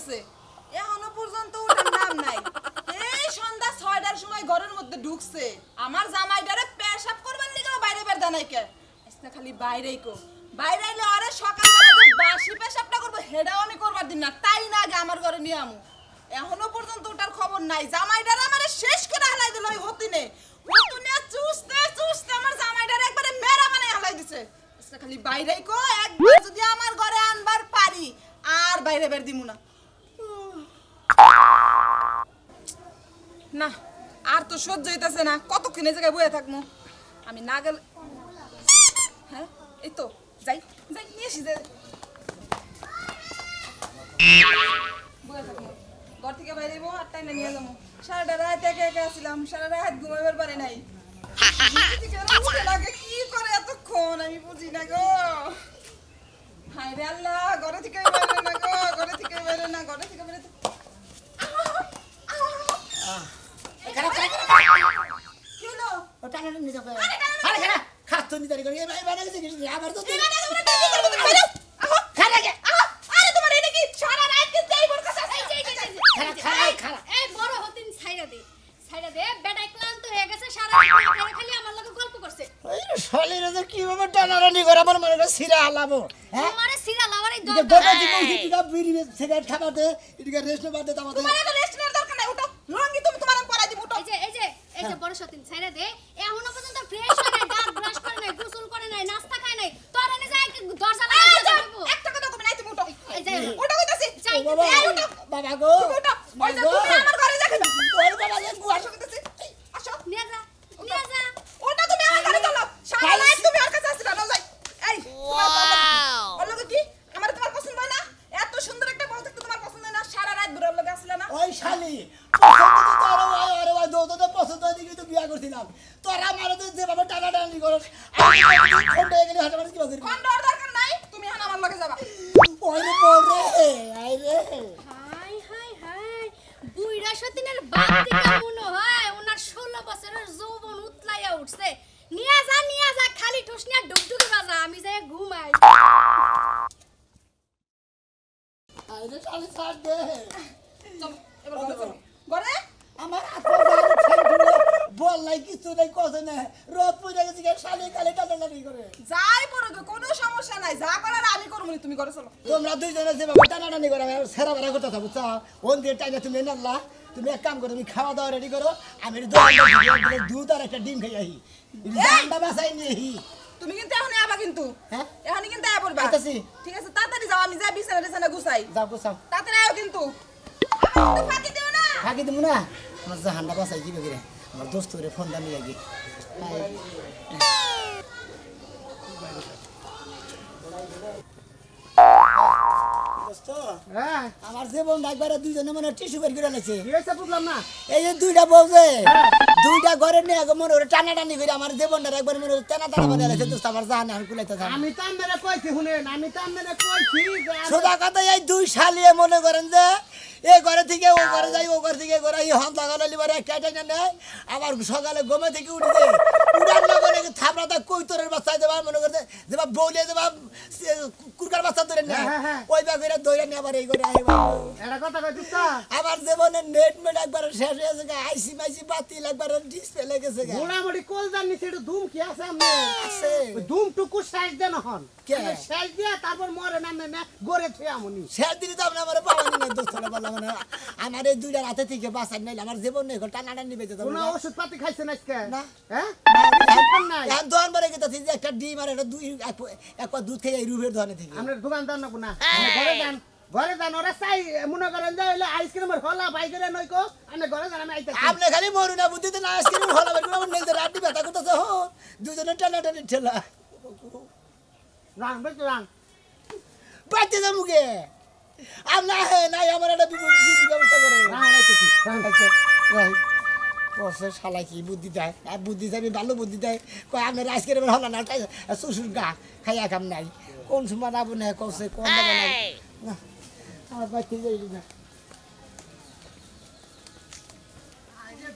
গেছে, এখনো পর্যন্ত ওটার নাম নাই। এই সন্ধ্যা 6টার সময় ঘরের মধ্যে ঢুকছে, আমার জামাইটারে পেশাব করবার লিগেও বাইরে বের দানাই কে। আজকে খালি বাইরেই কো, বাইরে আইলে আরে সকালবেলা যে বাসি পেশাবটা করবো হেডাও আমি করবার দিন না, তাই না আগে আমার ঘরে নিয়ে আমু। এখনো পর্যন্ত ওটার খবর নাই। জামাইটারে আমারে শেষ করে হালাই দিল ওই হতিনে, হতিনে চুষতে চুষতে আমার জামাইটারে একবারে মেরা বানাই হালাই দিছে। আজকে খালি বাইরেই কো, একবার যদি আমার ঘরে আনবার পারি আর বাইরে বের দিমু না। না আর তো সহ্য হইতেছে না, কতক্ষণ এই জায়গায় বয়ে থাকবো আমি না গেলে। হ্যাঁ এই তো যাই যাই নিয়ে আসি, যাই বয়ে থাকবো, ঘর থেকে বাইরে যাবো আর টাইমে নিয়ে যাবো। সারাটা রাত একে একে আসছিলাম, সারা রাত ঘুমাইবার পারে নাই। লাগে কি করে এতক্ষণ আমি বুঝি না গো। হায় রে আল্লাহ, ঘরে থেকে বাইরে না গো, ঘরে থেকে বাইরে না, ঘরে থেকে বাইরে। কিভাবে টানাটানি করে আমার মনে হয় সিরা হালাবো। হ্যাঁ আমারে সিরা লাওয়ারই এটা দরকার গোটা জীবন সিটিকা বিড়ি সিগারেট খাবাতে এদিকে রেস্ট বাদে তামাতে তোমার এত রেস্ট নেওয়ার দরকার নাই, উঠো লঙ্গি তুমি তোমার আমি পরাই দিব, উঠো। এই যে বড় সতীন ছাইরা দে, এখনো পর্যন্ত ফ্রেশ হয় নাই, দাঁত ব্রাশ করে নাই, গোসল করে নাই, নাস্তা খায় নাই, তোর এনে যায় কি দরজা লাগাই দেবো। একটা কথা তুমি নাই, তুমি উঠো। এই যে উঠো কইতাছি, যাই বাবা এই উঠো, বাবা গো তুমি উঠো। ওই যে তুমি আমার ঘরে যাবে না, ওই বাবা যে গুয়ার আসো কইতাছি, আসো। নিয়ে যা নিয়ে যা। ওটা তুমি আমার ঘরে চলো, সারা রাত তুমি আর কাছে আসছিলা না, যাই। এই ওয়াও ওর লগে কি আমার তোমার পছন্দ হয় না? এত সুন্দর একটা বউ দেখতে তোমার পছন্দ হয় না? সারা রাত ঘুরে ওর লগে আসছিলা না? ওই শালি পছন্দ তো তোর ভাই আরে ভাই দৌড়তে পছন্দ দিকে তো বিয়া করছিলাম তোরা মারো তো যে বাবা টানাটানি করস আমি খন্ড হয়ে গেলি হাঁটামারি কি বাকি কোন ডর দরকার নাই, তুমি এখন আমার লগে যাবা। ওই রে পড়ে আই রে হাই হাই হাই, বুইড়া সতীনের বাতি কেমন হয়, ওনার 16 বছরের যৌবন উতলাইয়া উঠছে। নিয়ে যা খালি ঠুস নিয়ে ডুবডুবি বাজা, আমি যাই ঘুমাই। আই রে শালি ছাড় দে চলো এবার ঘরে চলো। ঘরে আমার আত্মা ছেড়ে দিলে বল নাই কিছু নাই কথা না রোদ পড়ে গেছে কি শালি কালে টানাটানি করে যাই পড়ো গো, কোনো সমস্যা নাই, যা করার আমি করবো নি, তুমি ঘরে চলো। তোমরা দুইজনে যে বাবা টানাটানি করে আমি সেরা বেড়া করতে থাকো চা ওন দিয়ে টাইনে তুমি নাল্লা তুমি এক কাম করো তুমি খাওয়া দাওয়া রেডি করো আমি দুধ আর একটা ডিম খাই আহি ঠান্ডা বাসাই নিয়ে আহি তুমি কিন্তু এখন আবা, কিন্তু হ্যাঁ এখনই কিন্তু আয়া পড়বা। আইতাছি। ঠিক আছে তাড়াতাড়ি যাও, আমি যাই বিছানা টিছানা গুছাই। যাও গোসাও তাড়াতাড়ি আয়ো কিন্তু, আমার কিন্তু ফাঁকি দিও না। থাকি তুমি না আমার যে হান্ডা বাসাই কি বেগে আমার দোস্ত রে ফোন দামি লাগি হ্যাঁ আমার যে বোন একবারে দুইজনে মানে টিস্যু বের করে আনেছে কি হয়েছে বুঝলাম না। এই যে দুইটা বউ যে দুইটা ঘরে নিয়ে মনে ওরে টানাটানি করে আমার যে বোনটা একবার মনে টানা টানা বানিয়ে আনেছে দোস্ত আমার জানে আর কুলাইতে জানে আমি তো মেরে কইছি শুনেন, আমি তো মেরে কইছি যে সোজা কথা এই দুই শালিয়ে মনে করেন যে এ ঘরে থেকে ও ঘরে যাই ও ঘরে থেকে এ ঘরে এই হাত লাগালে লিবার একটা টাইনা নেয় আবার সকালে ঘুমে থেকে উঠে উড়ার লাগালে থাপড়াটা কৈতরের বাচ্চায় দেবা মনে করতে যেবা বউলে দেবা কুরকার বাচ্চা ধরে নেয় ওই ব্যাগের ধরে নিয়ে আবার এই ঘরে আই এটা কথা কইছিস তো আমার জীবনে নেট মেট একবার শেষ হয়ে গেছে আইসি মাইসি বাতি একবার ডিসপ্লে লেগেছে মোটামুটি কোল জানি সেটা ধুম কি আছে আমি আছে ওই ধুম টুকু সাইজ দেন হন কে? সাইজ দিয়া তারপর মরে নামে না গড়ে থুই আমনি শেষ দিনই তো আপনি আমার পাওয়া না দোস্তরা বললাম মানে আমার এই দুইটা রাতে থেকে বাঁচার নাইলে আমার জীবন নেই টানা নিবে যেত কোন ওষুধ পাতি খাইছেন আজকে না। হ্যাঁ নাই এখন দোকান বারে গেছে যে একটা ডিম আর একটা দুই এক পা দুধ খেয়ে এই রুবের দোকানে থেকে আমরা দোকানদার না কোনা ঘরে যান ওরা চাই মনে করেন যে হইলো আইসক্রিমের হলা বাইকের নইকো আমি ঘরে যান আমি আইতাছি আপনি খালি মরু না বুদ্ধিতে না আইসক্রিম হলো বের করে নেই রাড্ডি ব্যথা করতেছে হো দুজনে টানা টানি ঠেলা রান বেশ রান বাচ্চা যা মুখে আমরা নাই আমার একটা ব্যবস্থা করে রান আইতাছি রান বসে শালা কি বুদ্ধি দেয় আর বুদ্ধি দেয় ভালো বুদ্ধি দেয় কয় আপনার আইসক্রিম হলো না শ্বশুর গা খাইয়া কাম নাই কোন সময় না বনে কষে কোন দেবে না আমার বাচ্চা যাই না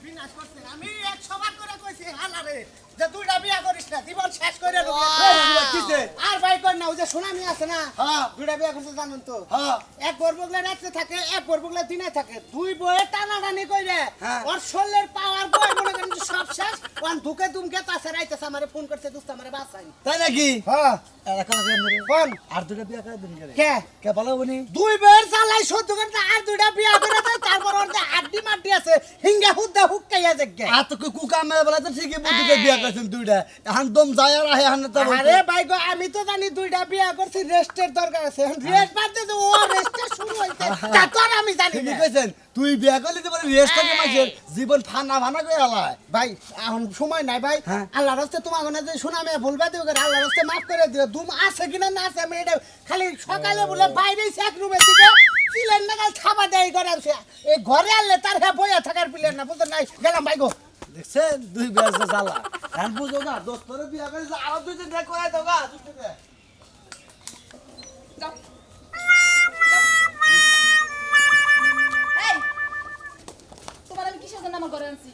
বিনাশ করছে আমি 100 বার করে কইছি হালারে যে দুইটা বিয়া করিস না জীবন শেষ করে কিসে? আর ভাই কর না ওই যে সোনামি আছে না হ্যাঁ। দুইটা বিয়া করছে জানেন তো হ্যাঁ। এক বরবগলা রাতে থাকে এক বরবগলা দিনে থাকে দুই বয়ে টানাটানি কইরে হ্যাঁ। ওর শরীরের পাওয়ার বই মনে করেন যে সব শেষ ওয়ান ধুকে দুমকে তাছে রাইতেছে আমারে ফোন করছে দোস্ত আমারে বাঁচাই তাই নাকি? হ্যাঁ এখন কোন আর দুটো বিয়া করে দিন করে কে কে ভালো বনি? দুই বয়ের চালাই সহ্য করতে আর দুইটা বিয়া করে দেয় তারপর ওর যে হাড্ডি মাড্ডি আছে হিঙ্গা হুদ্দা হুক্কাইয়া দেখে আর তো কুকা মেয়ে বলে তো ঠিকই বুদ্ধুকে বিয়া করছেন দুইটা এখন দম যায় আর আহে হানে তো আরে ভাই গো আমি তো জানি দুইটা বিয়া করছি রেস্টের দরকার আছে রেস্ট বাদ দে ও রেস্টে শুরু হইছে তা তো আর আমি জানি ঠিকই না কইছেন তুই বিয়া করলি তো বলে রেস্ট থাকে মাঝে জীবন ফানা ফানা করে আলায় ভাই এখন সময় নাই ভাই হ্যাঁ। আল্লাহর রাস্তে তোমাকে না যে শোনা আমি ভুলবা দিও করে আল্লাহর রাস্তে মাফ করে দিও দুম আছে কিনা না আছে আমি এটা খালি সকালে বলে বাইরে এক রুমের দিকে চিলেন না কাল খাবার দেয় করে আছে এই ঘরে আনলে তার হ্যাঁ বইয়া থাকার প্লেয়ার না বুঝতে নাই গেলাম ভাই গো দেখছেন দুই বিয়া যে জ্বালা এখন বুঝো না দোস্তরে বিয়া করে আরো দুই দিন দেখ করাই দাও গা দুটোকে যাও। এই, তোমার আমি কিসের জন্য আমার ঘরে আনছি?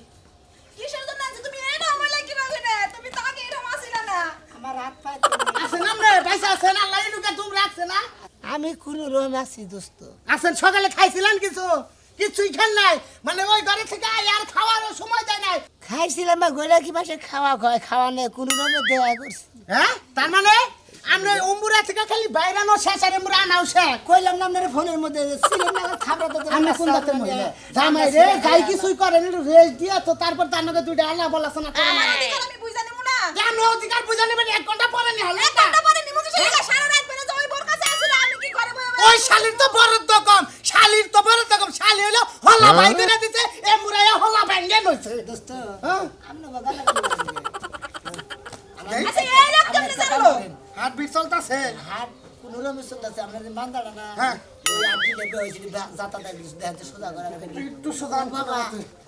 কিসের জন্য আনছি? তুমি এই না বললে কিভাবে না? তুমি তো আগে এরকম আসিলা না। আমার রাত পায় আছেন আমরা পয়সা আছেন আল্লাহ এটুকে তুমি রাখছে না আমি কোন রকম আছি দোস্ত আছেন সকালে খাইছিলেন কিছু কিছুই খান নাই মানে ওই ঘরে থেকে আয় আর খাওয়ারও সময় দেয় নাই খাইছিলাম বা গোলা কি পাশে খাওয়া খায় খাওয়া নেই কোন রকম দেয়া করছি হ্যাঁ তার মানে আমরা ওই উম্বুরা থেকে খালি বাইরানো শেষ আর আমরা আনাও শেষ কইলাম না আপনার ফোনের মধ্যে ছিলেন না থাবড়া তো আমরা কোন দাতে মহিলা জামাই রে যাই কিছুই করেন একটু রেস্ট দিয়া তো তারপর তার নাকি দুইটা আল্লাহ বলাছে না করে আমার অধিকার আমি বুঝা নিমু না। কেন অধিকার বুঝা নেবেন 1 ঘন্টা পরে নি হলো এক ঘন্টা পরে নিমু কি সেটা সারা রাত বেলা যে ওই বোর কাছে আসিলা, আমি কি ঘরে বসে বসে- ওই শালির তো বরদ্দ কম শালির তো বরদ্দ কম শালি হলো হল্লা ভাই করে দিতে এ মুরাইয়া হল্লা ভাঙ্গে নইছে দোস্ত হ্যাঁ আপনি বাগান আচ্ছা, এই লোক কেমনে জানলো? হাত বিট চলতাছে হাট কোন রকম চলতেছে আপনাদের মান্দাটা না হ্যাঁ। ওই আপনি দেখতে হয়েছিল যাতা দেখতে সোজা করে একটু সুদান বাবা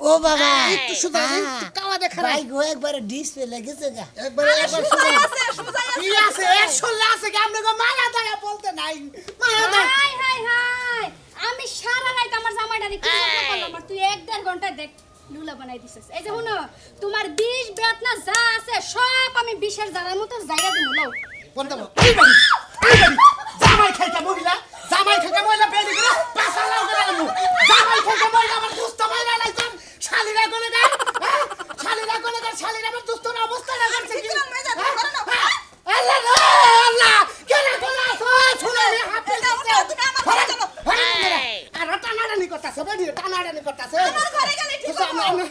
ও বাবা একটু সুদান একটু কাওয়া দেখা ভাই গো একবারে ডিসপ্লে লেগেছে গা একবারে একবার সুজাই সুদান আছে, সুজাই আছে। কি আছে এর শোল্লা আছে কি আপনি গো মায়া দায়া বলতে নাই মায়া দায়া হাই হাই হাই আমি সারা রাত আমার জামাইটারে কি যত্ন করলাম আর তুই 1.5 ঘন্টা দেখ লুলা বানাই দিছিস এই যে শুনো তোমার 20 বেতনা যা আছে সব আমি 20 এর জারার মতো জায়গা দিমু লও কোন দেব এই বাড়ি জামাই খাইতে মহিলা বেরি করে পাছা লাও করে আনবো জামাই খাইতে মহিলা আমার দুষ্ট মহিলা লাইছেন শালিরা কোনে গা শালিরা আমার দুষ্টর অবস্থা না করছে কি কিরম মেজাজ, ধরো না। আল্লাহ রে আল্লাহ কেনা কোনা শুনে নি হাতে এটা উঠে, তুমি আমার ঘরে চলো। আর টানাটানি করতেছে বেরি টানাটানি করতেছে আমার ঘরে গেলে ঠিক হবে।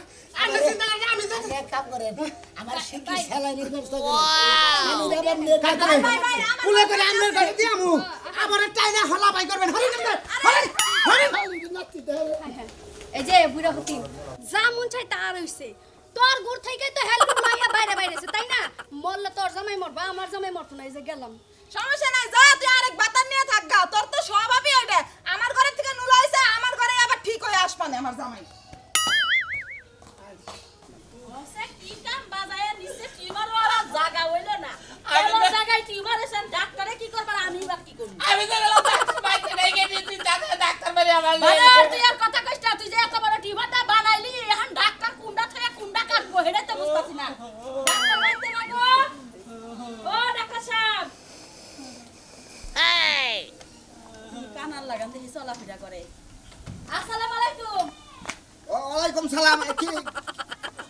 আমি চিন্তা করি আমি যাচ্ছি এক কাম করেন আমার শিকি সেলাই ব্যবস্থা ভাই, ভাই, আমার কুলে করে আমনের ঘরে দিয়ামু আবার টাইনা হলা বাই করবেন হরি এই যে বুড়া হতি যা মন চাই তার হইছে তোর গুড় থেকে তো হেলমেট মাইয়া বাইরে বাইরেছে তাই না মরলে তোর জামাই মরবা আমার জামাই মরতো না এই যে গেলাম সমস্যা নাই, যা তুই আরেক বাতার নিয়ে থাক গা। তোর তো স্বভাবই এটা। আমার ঘরে থেকে নুলা হইছে, আমার ঘরে আবার ঠিক হয়ে আসবানে আমার জামাই। কি কাম বাজায় নিচে টিউমার ওরা জায়গা হইলো না এমন জায়গায় টিউমার এসে ডাক্তারে কি করবে আর আমি বা কি করব আমি তো গেলাম ডাক্তার বাইতে নাই গেছি ডাক্তার বাড়ি আমার মানে তুই আর কথা কইছ না তুই যে এত বড় টিউমারটা বানাইলি এখন ডাক্তার কুন্ডা থেকে কুন্ডা কাটবো হেডে তো বুঝতাছি না ডাক্তার বাইতে না গো ও ডাক্তার সাহেব কানার লাগান দেখি চলাফেরা করে আসসালামু আলাইকুম ওয়ালাইকুম সালাম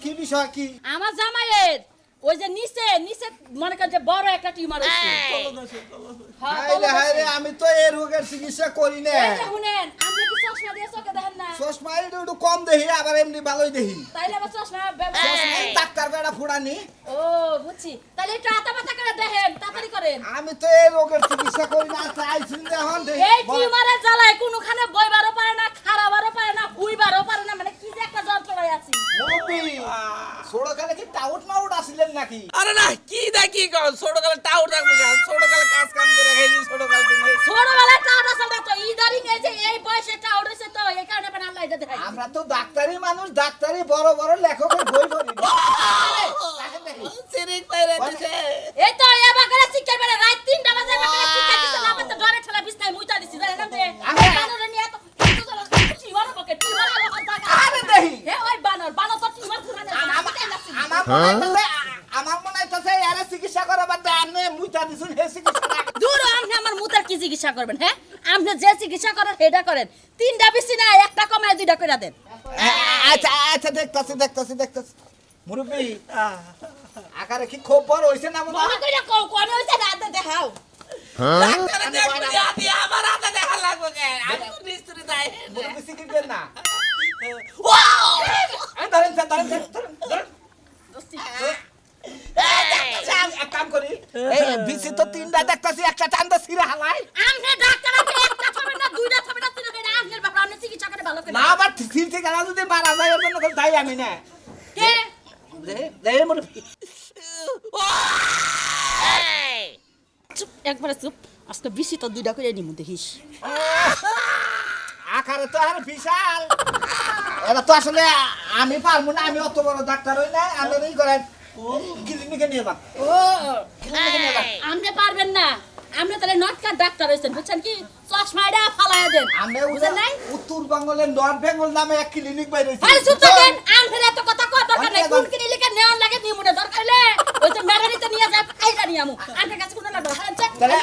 কি বিষয় কি আমার জামাইয়ের ওই যে নিচে নিচে মনে কর যে বড় একটা টিউমার হচ্ছে হ্যাঁ হাইরে হাইরে আমি তো এই রোগের চিকিৎসা করি না এই যে শুনেন আপনি কি চশমা দিয়ে চোখে দেখেন না চশমা একটু কম দেখি আবার এমনি ভালোই দেখি তাইলে আবার চশমা ব্যবসা ডাক্তার বেড়া ফুড়ানি ও বুঝছি তাহলে একটু আতা পাতা করে দেখেন তাড়াতাড়ি করেন আমি তো এই রোগের চিকিৎসা করি না আইসিন এখন দেখি এই টিউমারের জ্বালায় কোনখানে বইবারও পারে না খারাবারও পারে না হুইবারও পারে না মানে কি যে একটা যন্ত্রণায় আছি ছোটকালে কি টাউট মাউট আসিলেন নাকি আরে না কি দেখি কন ছোটকালে টাউট রাখবো কেন ছোটকালে কাজ কাম করে খাইছি ছোটকাল থেকে ছোটবেলায় টাউট আছে না তো ইদারিং এই যে এই বয়সে টাউট হইছে তো এই কারণে মানে আল্লাহ এটা দেখাই আমরা তো ডাক্তারি মানুষ ডাক্তারি বড় বড় লেখকের বই পড়ি সিরিক পাইরে দিছে এই তো এবার করে শিক্ষা বেড়ে রাত 3টা বাজে এবার করে শিক্ষা দিছে না তো ডরে ঠেলা বিছনায় মুইতা দিছি জানেন না যে বানর নিয়ে তো টিউমার পকে টিউমার আরে দেখি এ ওই বানর বানর তো টিউমার পুরানে আমার মনে হইতাছে আমার মুইতা দিছুন হে চিকিৎসা দূর আপনি আমার মুতার কি চিকিৎসা করবেন হ্যাঁ আপনি যে চিকিৎসা করেন সেটা করেন 3টা বেশি না একটা কমায় 2টা করে দেন আচ্ছা আচ্ছা দেখতাছি মুরব্বি আকারে কি খুব বড় হইছে না মনে মনে কইরা কোন হইছে রাতে দেখাও ডাক্তারে দেখবি দিয়া আমার হাতে দেখা লাগবে কে আমি তো নিস্তুরি যাই মুরব্বি সিকিবেন না ওয়াও ধরেন এক কাম করি এই বিসি তো 3টা দেখতাছি একটা টান্দা ছিড়া হালাই আপনি ডাক্তার আপনি একটা ছবে না 2টা ছবে না 3টা করে আপনার ব্যাপার আপনি চিকিৎসা করে ভালো করে না আবার ছিড়তে গেলা যদি মারা যায় ওর জন্য তাই আমি না কে দে মুরব্বি চুপ একবারে চুপ আজকে বেশি তো 2টা করে নিমু দেখিস আকারে তো আর বিশাল এটা তো আসলে আমি পারবো না আমি অত বড় ডাক্তার হই না আমি এই করেন ক্লিনিকে নিয়ে যান ক্লিনিকে নিয়ে যান আপনি পারবেন না আপনি তাহলে নটকার ডাক্তার হইছেন বুঝছেন কি চশমাটা ফালায়া দেন আমি বুঝেন নাই উত্তর বেঙ্গলের নর্থ বেঙ্গল নামে এক ক্লিনিক বাইরেছি আরে চুপ থাকেন আপনি এত কথা কয় দরকার নাই কোন ক্লিনিকে নেওয়ার লাগে নিমুনে দরকার হলে ওই যে ম্যারানিতে নিয়ে যা আইরা নিয়ে আমু আপনার কাছে কোনো লাগবে হ্যাঁ তাহলে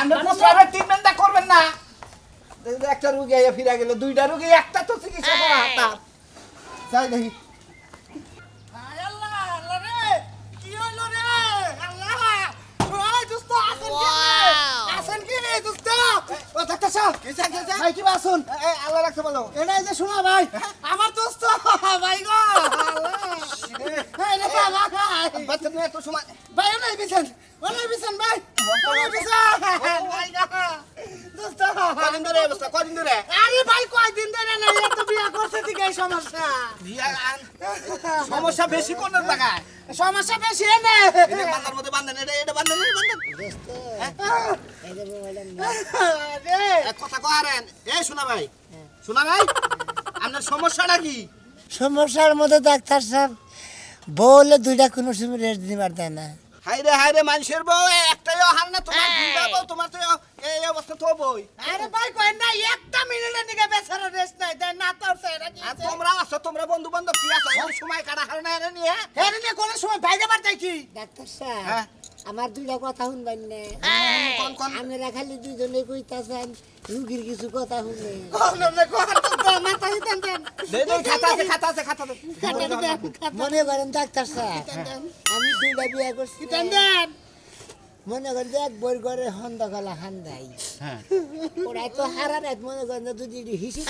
আমরা প্রস্রাবের ট্রিটমেন্টটা করবেন না একটা রোগী আইয়া ফিরে গেল 2টা রোগী একটা তো চিকিৎসা করা হাতা যাই দেখি আল্লাহ রাখতে বলো এটাই যে শোনা ভাই আমার দোস্ত ভাই গো বাচ্চা তুমি এত সময় ভাই ওলাই বিছেন ভাই ওলাই বিছেন ভাই গো দোস্ত কদিন ধরে এই অবস্থা কদিন ধরে আরে ভাই কয়দিন ধরে না এত বিয়া করছে ঠিক এই সমস্যা সমস্যা বেশি কোন জায়গায় সমস্যা বেশি না এই যে মাথার মধ্যে বাঁধেন এটা বাঁধেন আরে এক কথা করেন এই শোনা ভাই আপনার সমস্যাটা কি সমস্যার মধ্যে ডাক্তার সাহেব বলে 2টা কোনো সময় রেস্ট দিবার দেয় না হাইরে মানুষের বউ একটাই হার না তোমার দুইটা বউ তোমার তো এই অবস্থা তো বই আরে ভাই কই না একটা মিনিটের নিকে বেচারা রেস্ট নাই দেয় না তোর সেরা কি আর তোমরা আছো তোমরা বন্ধু বান্ধব কি আছো এই সময় কাটা হার না এনে নিয়ে এর নিয়ে কোন সময় ভাই যাবার চাই কি ডাক্তার হ্যাঁ। সাহেব আমার 2টা কথা শুনবেন না কোন আমরা খালি দুইজনে কইতাছেন রুগীর কিছু কথা শুনে দে খাতা আছে মনে করেন ডাক্তার সাহেব আমি 2টা বিয়ে করছি মনে করেন যে এক বই করে হন্দকালা হান্দাই ওরা তো হারা রাত মনে করেন যে যদি হিসি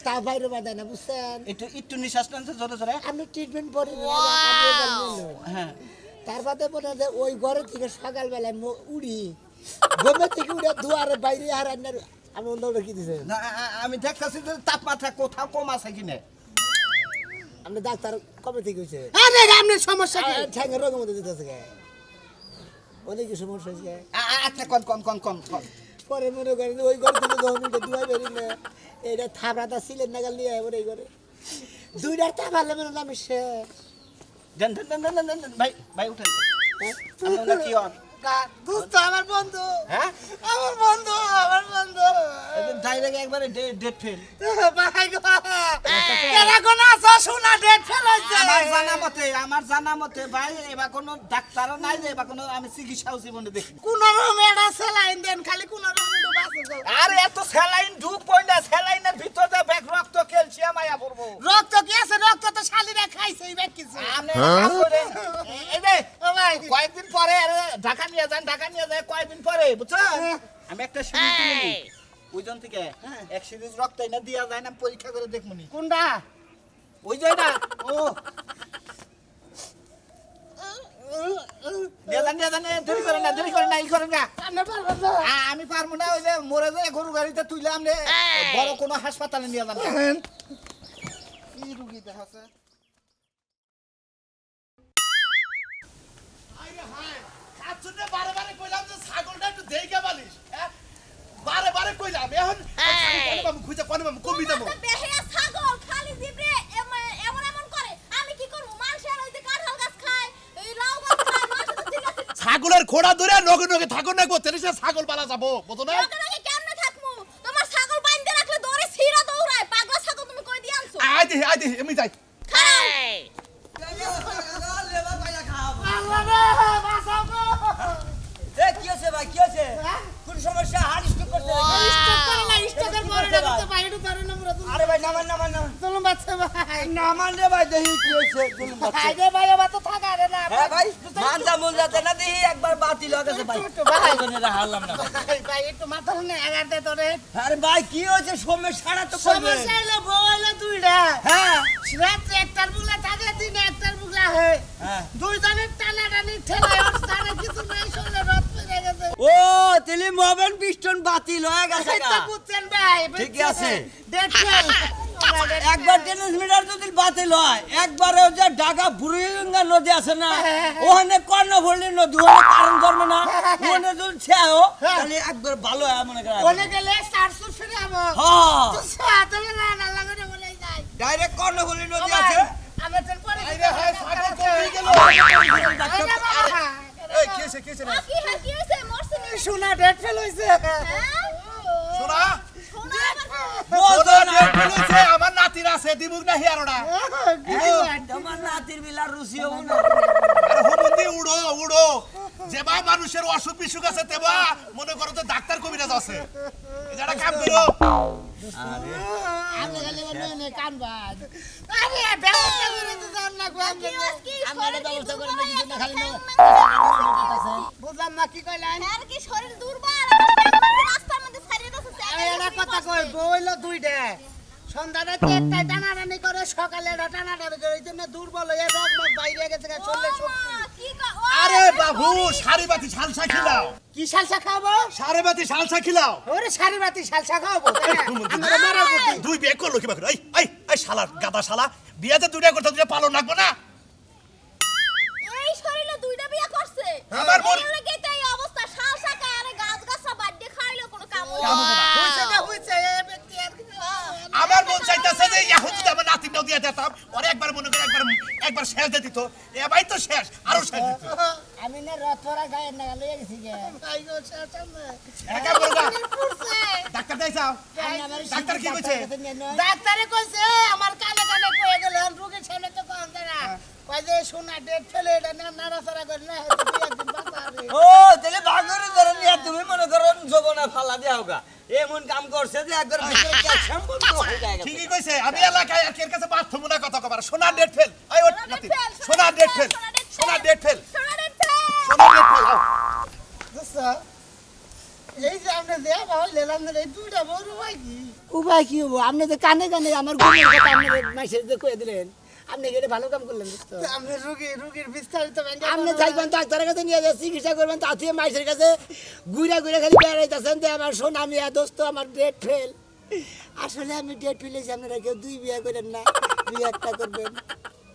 তা বাইরে বাঁধায় না বুঝছেন একটু নিঃশ্বাস নেন জোরে জোরে আমি ট্রিটমেন্ট করি হ্যাঁ তার বাদে বলে যে ওই ঘরের থেকে সকালবেলায় উড়ি ঘুমে থেকে উড়ে দুয়ারে বাইরে হারান্নার আমি অন্য কি দিছে না আমি দেখতাছি যে তাপমাত্রা কোথাও কম আছে কিনা আপনি ডাক্তার কবে থেকে হয়েছে আরে আপনার সমস্যা কি ঠ্যাঙ্গের রোগের মধ্যে দিতেছে গে অনেক সমস্যা হয়েছে আচ্ছা কোন পরে মনে করেন যে ওই ঘর থেকে যখন উঠে দুয়াই বেরিয়ে না এইটা থাপড়াটা ছিলেন নাগাল নিয়ে এবার এই ঘরে 2টার থাপড়ালে মনে হলো আমি শেষ দেন ভাই উঠেন আপনার কি হন দোস্ত আমার বন্ধু হ্যাঁ আমার বন্ধু ডাইরেক্ট একবারে ডেট ফেল ভাই গো এরা কোন আছে শোনা ডেট ফেল হইছে আমার জানা মতে ভাই এবার কোনো ডাক্তারও নাই যে এবার কোনো আমি চিকিৎসাও জীবনে দেখি কোন রকম এটা স্যালাইন দেন খালি কোন রকম একটু বাঁচে যাও আরে এত স্যালাইন ঢুক পড় না স্যালাইনের ভিতরে ব্যাগ রক্ত ক্যালসিয়াম আয়া পড়বো রক্ত কি আছে রক্ত তো শালিরা খাইছে এই ব্যাগ কিছু আপনি কাজ করেন এই যে ও ভাই কয়েকদিন পরে ঢাকা নিয়ে যায় কয়েকদিন পরে বুঝছেন আমি একটা সিরিজ কিনে নিই ওইজন থেকে এক সিরিজ রক্ত এনে দিয়া যায় না পরীক্ষা করে দেখবো নি কোনটা ওই যায় না ও দিয়া জান দেরি করে না ই করেন না আপনি পারবেন না আমি পারবো না ওই যে মরে যায় গরু গাড়িতে তুইলে আমরা বড় কোনো হাসপাতালে নিয়ে যান কি রুগী দেখাচ্ছে বারে কইলাম যে ছাগলটা একটু দেইকে বালিশ হ্যাঁ বারে কইলাম এখন আমি খুঁজে পানি মামু কমি যাবো বেহেয়া ছাগল খালি জিবরে এমন করে আমি কি করব মানুষের ওই যে কাঁঠাল গাছ খায় এই লাউ গাছ খায় মানুষ তো চিল্লা ছাগলের খোড়া ধরে নগে থাকো না গো তেরিসে ছাগল পালা যাবো বুঝো না চিল্লা কেমনে থাকমু তোমার ছাগল বাইন্ধে রাখলে দৌড়ে ছিড়া দৌড়ায় পাগলা ছাগল তুমি কই দি আনছো আই দে এমনি যাই খাও আল্লাহ রে বাঁচাও গো নামান নামান নামান জুলুম বাচ্চা ভাই নামান রে ভাই দেখি কি হয়েছে জুলুম বাচ্চা ভাই রে ভাই আবার তো থাকা রে না হ্যাঁ ভাই মানজা মুনজাতে না দেখি একবার বাতিল হয়ে গেছে ভাই জনেরা হারলাম না ভাই একটু মাথা নে আগার দে তোরে আরে ভাই কি হয়েছে সমস্যাটা তো কইবে সমস্যা হলো বউ হলো দুইটা হ্যাঁ রাত্রে একটার বুগলা থাকে দিনে একটার বুগলা হয় হ্যাঁ দুইজনের টানাটানি ঠেলায় অবস্থানে কিছু নাই শরীরে রথ পেরে গেছে ও তেলি মোবাইল পিস্টন বাতিল হয়ে গেছে এটা বুঝছেন ভাই ঠিকই আছে। ডেট ফেল একবার ট্রান্সমিটার যদি বাতিল হয় একবারে যে ঢাকা বুড়িগঙ্গা নদী আছে না ওখানে কর্ণফুলী নদী ওখানে কারণ ধর্ম না ওখানে যদি ছেও তাহলে একবার ভালো হয় মনে করা বলে গেলে 400 ফিরে আবো হ্যাঁ তো সাথে না না লাগে বলে যাই ডাইরেক্ট কর্ণফুলী নদী আছে আমরা তো পরে আইরে হায় সাইকেল কমে গেল এই কি হইছে না কি হ্যাঁ কি হইছে মরছে নি সোনা ডেট ফেল হইছে সোনা সোনা সোনা ডেট ফেলেছে আমার নাতির আছে দিবুক না হিয়ারোটা তোমার নাতির বিলা রুচি হবো না আরে হুমুন্দি উড়ো উড়ো যেবা মানুষের অসুখ বিসুখ আছে তেবা মনে করো তো ডাক্তার কবিরাজ আছে এটা কাম করো আমি গেলে নে কানবাজ আরে ব্যবস্থা করে তো জান না গো কি আমরা ব্যবস্থা করে না কিছু না খালি না বুঝলাম না কি কইলেন আর কি শরীর দুর্বল রাস্তার মধ্যে ছাড়িয়ে দিতেছে আমি এটা কথা কই বইলো দুইটা সন্ধ্যাটা একটা টানাটানি করে সকালে এটা টানাটানি করে এই জন্য দুর্বল হয়ে রোগ মুখ বাইরে গেছে শরীরে শক্তি কি আরে বাবু সারিবাতি সালসা খিলাও কি সালসা খাবো সারিবাতি সালসা খিলাও ওরে সারিবাতি সালসা খাবো আমরা মারা বুদ্ধি দুই বিয়ে করলো কি বাকর এই এই এই শালা গাদা শালা বিয়াতে দুইটা করতে দুইটা পালন রাখবো না এই শরীরে দুইটা বিয়া করছে আমার মন- এই লাগেই তো এই অবস্থা শাল শাকা আরে গাছ গাছা বাড়তে খাইলো কোনো কাম হলো কাম হলো না। হইছে না হইছে এই ব্যক্তি আর কি আমার মন চাইতেছে যে এখন যদি আমার নাতিটাও দিয়ে দিতাম ওরে একবার মনে করে একবার শেষ দিয়ে দিত এবাই তো শেষ আরো শেষ দিত আমি না রথরা গায়ের না লয়ে গেছি গে ভাই গো সামনে একা বলো না। পুরছে ডাক্তার দেখাও ডাক্তার কি কইছে ডাক্তারে কইছে আমার কানে কানে কয়ে গেল রোগীর সামনে তো কোন না কই যে সোনা ডেট ফেলে এটা না নাড়াচাড়া করে না হয়তো দুই একদিন বাঁচাবে ও তাহলে ভাগরে ধরে নিয়ে তুমি মনে করো জবনা ফালা দেও গা এমন কাম করছে যে একবার ভিতরে ক্যালসিয়াম বন্ধ হয়ে যায় ঠিকই কইছে আমি এলাকায় আর কের কাছে বাথরুম না কথা কবার সোনা ডেট ফেল আই ওঠ নাতি সোনা ডেট ফেল সোনা ডেট ফেল সোনা দেখছে সোনা ডেট ফেল আও। দোস্ত এই যে আমরা দেয়া ভাই লেলাম না এই দুইটা বড় উপায় কি উপায় কি হবো আপনি তো কানে কানে আমার গুণের কথা আপনি মেসেজ দিয়ে কয়ে দিলেন আপনি গেলে ভালো কাম করলেন দোস্ত আপনি রোগীর বিস্তারিত আপনি থাকবেন ডাক্তারের কাছে নিয়ে যা চিকিৎসা করবেন তাতে মাইসের কাছে ঘুরে ঘুরে খালি বেড়াইতেছেন যে আমার সোনা মিয়া দোস্ত আমার ডেট ফেল আসলে আমি ডেট ফেলেছি আপনারা কেউ দুই বিয়ে করেন না দুই একটা করবেন